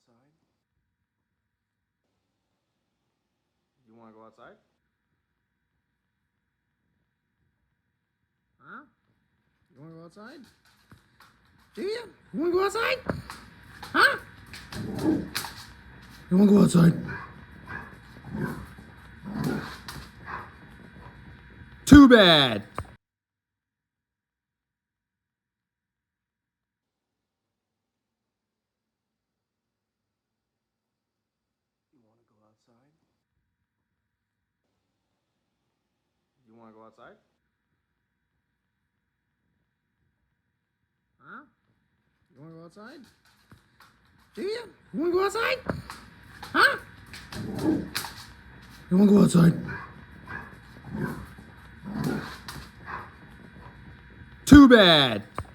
outside? You want to go outside? Huh? You want to go outside? Do you? You want to go outside? Huh? You want to go outside? Too bad. You want to go outside? You want to go outside? Huh? You want to go outside? Do you? You want to go outside? Huh? You want to go outside? Too bad.